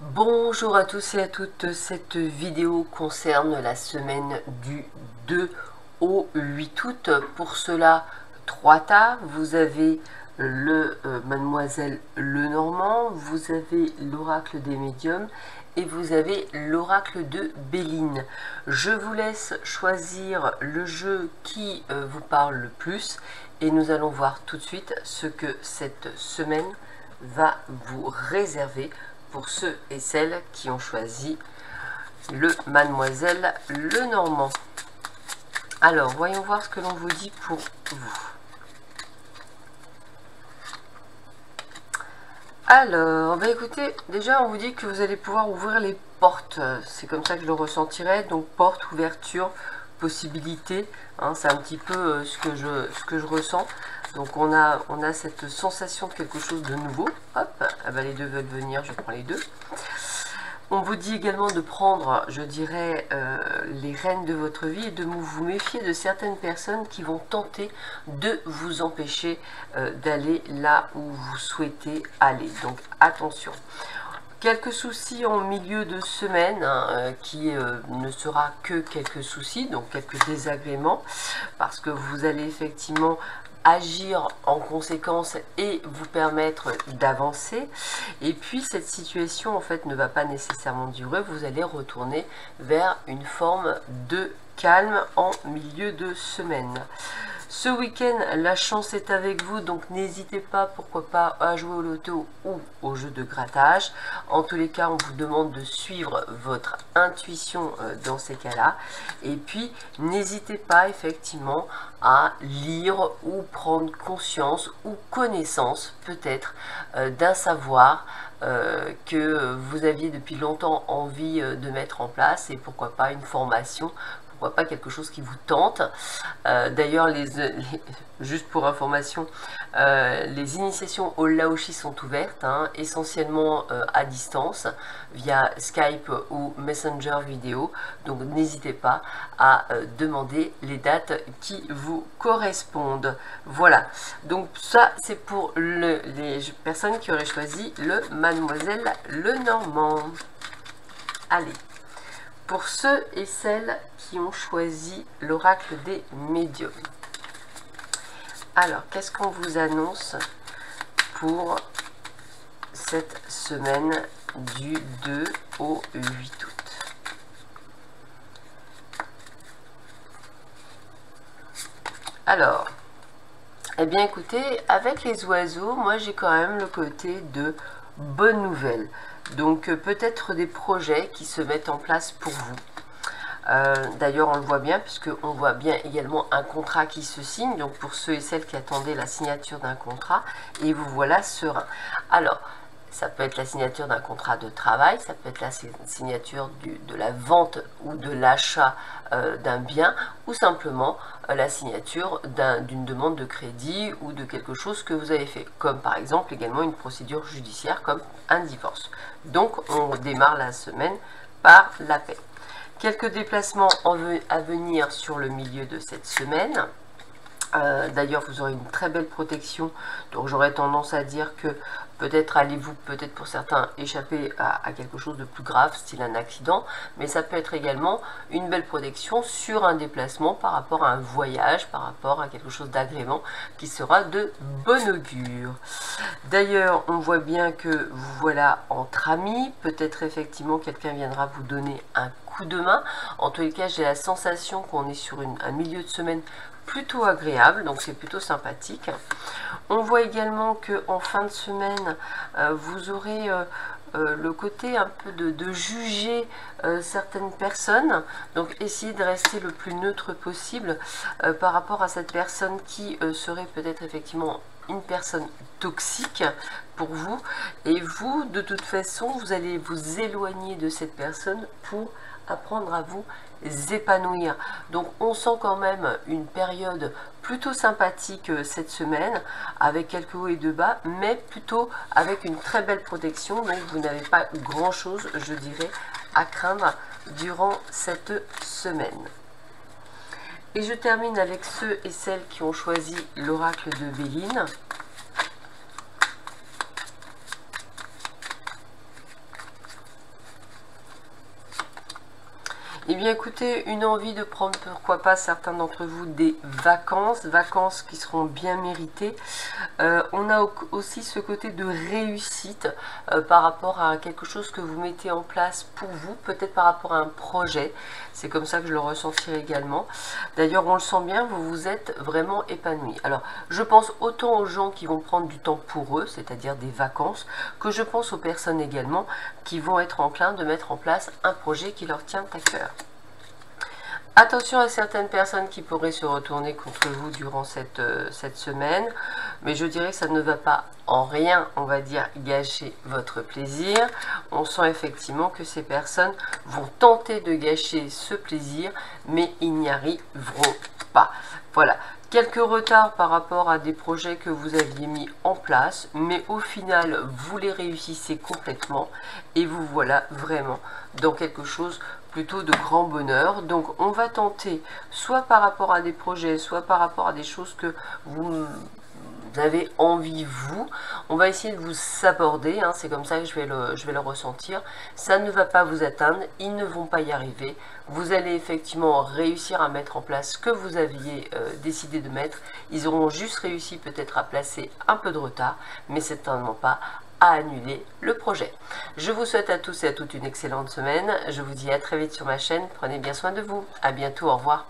Bonjour à tous et à toutes, cette vidéo concerne la semaine du 2 au 8 août. Pour cela, 3 tas, vous avez le Mademoiselle Lenormand, vous avez l'oracle des médiums et vous avez l'oracle de Béline. Je vous laisse choisir le jeu qui vous parle le plus et nous allons voir tout de suite ce que cette semaine va vous réserver pour ceux et celles qui ont choisi le Mademoiselle Lenormand. Alors, voyons voir ce que l'on vous dit pour vous. Alors, bah écoutez, déjà on vous dit que vous allez pouvoir ouvrir les portes. C'est comme ça que je le ressentirais. Donc, porte, ouverture, possibilité. Hein, c'est un petit peu ce que je ressens. Donc on a cette sensation de quelque chose de nouveau. Hop, ah bah les deux veulent venir, je prends les deux. On vous dit également de prendre, je dirais, les rênes de votre vie et de vous méfier de certaines personnes qui vont tenter de vous empêcher d'aller là où vous souhaitez aller. Donc attention. Quelques soucis en milieu de semaine, hein, qui ne sera que quelques soucis, donc quelques désagréments, parce que vous allez effectivement agir en conséquence et vous permettre d'avancer. Et puis cette situation en fait ne va pas nécessairement durer, vous allez retourner vers une forme de calme en milieu de semaine. Ce week-end, la chance est avec vous, donc n'hésitez pas, pourquoi pas, à jouer au loto ou au jeu de grattage. En tous les cas, on vous demande de suivre votre intuition dans ces cas-là. Et puis, n'hésitez pas effectivement à lire ou prendre conscience ou connaissance peut-être d'un savoir que vous aviez depuis longtemps envie de mettre en place, et pourquoi pas une formation. Pourquoi pas quelque chose qui vous tente. D'ailleurs, juste pour information, les initiations au Laoshi sont ouvertes, hein, essentiellement à distance, via Skype ou Messenger vidéo. Donc n'hésitez pas à demander les dates qui vous correspondent. Voilà, donc ça c'est pour les personnes qui auraient choisi le Mademoiselle Lenormand. Allez. Pour ceux et celles qui ont choisi l'oracle des médiums. Alors, qu'est-ce qu'on vous annonce pour cette semaine du 2 au 8 août? Alors, eh bien écoutez, avec les oiseaux, moi j'ai quand même le côté de bonnes nouvelles. Donc peut-être des projets qui se mettent en place pour vous. D'ailleurs on le voit bien, puisqu'on voit bien également un contrat qui se signe. Donc pour ceux et celles qui attendaient la signature d'un contrat, et vous voilà serein. Alors ça peut être la signature d'un contrat de travail, ça peut être la signature de la vente ou de l'achat d'un bien, ou simplement la signature d'une demande de crédit ou de quelque chose que vous avez fait, comme par exemple également une procédure judiciaire comme un divorce. Donc on démarre la semaine par la paix. Quelques déplacements à venir sur le milieu de cette semaine. D'ailleurs vous aurez une très belle protection, donc j'aurais tendance à dire que peut-être allez-vous, peut-être pour certains, échapper à quelque chose de plus grave, style un accident, mais ça peut être également une belle protection sur un déplacement par rapport à un voyage, par rapport à quelque chose d'agrément qui sera de bon augure. D'ailleurs on voit bien que vous voilà entre amis, peut-être effectivement quelqu'un viendra vous donner un coup de main. En tous les cas, j'ai la sensation qu'on est sur un milieu de semaine plutôt agréable, donc c'est plutôt sympathique. On voit également que en fin de semaine, vous aurez le côté un peu de juger certaines personnes, donc essayez de rester le plus neutre possible par rapport à cette personne qui serait peut-être effectivement une personne toxique pour vous, et vous de toute façon vous allez vous éloigner de cette personne pour apprendre à vous épanouir. Donc on sent quand même une période plutôt sympathique cette semaine, avec quelques hauts et de bas, mais plutôt avec une très belle protection. Donc vous n'avez pas grand chose, je dirais, à craindre durant cette semaine. Et je termine avec ceux et celles qui ont choisi l'oracle de Béline. Eh bien écoutez, une envie de prendre, pourquoi pas, certains d'entre vous des vacances, vacances qui seront bien méritées. On a aussi ce côté de réussite par rapport à quelque chose que vous mettez en place pour vous, peut-être par rapport à un projet. C'est comme ça que je le ressentirai également. D'ailleurs, on le sent bien, vous vous êtes vraiment épanoui. Alors, je pense autant aux gens qui vont prendre du temps pour eux, c'est-à-dire des vacances, que je pense aux personnes également qui vont être enclins de mettre en place un projet qui leur tient à cœur. Attention à certaines personnes qui pourraient se retourner contre vous durant cette semaine, mais je dirais que ça ne va pas en rien, on va dire, gâcher votre plaisir. On sent effectivement que ces personnes vont tenter de gâcher ce plaisir, mais ils n'y arriveront pas. Voilà. Quelques retards par rapport à des projets que vous aviez mis en place, mais au final, vous les réussissez complètement et vous voilà vraiment dans quelque chose plutôt de grand bonheur. Donc on va tenter, soit par rapport à des projets, soit par rapport à des choses que vous avez envie, vous, on va essayer de vous saborder, hein, c'est comme ça que je vais le ressentir. Ça ne va pas vous atteindre, ils ne vont pas y arriver. Vous allez effectivement réussir à mettre en place ce que vous aviez décidé de mettre. Ils auront juste réussi peut-être à placer un peu de retard, mais certainement pas à annuler le projet. Je vous souhaite à tous et à toutes une excellente semaine. Je vous dis à très vite sur ma chaîne. Prenez bien soin de vous. À bientôt. Au revoir.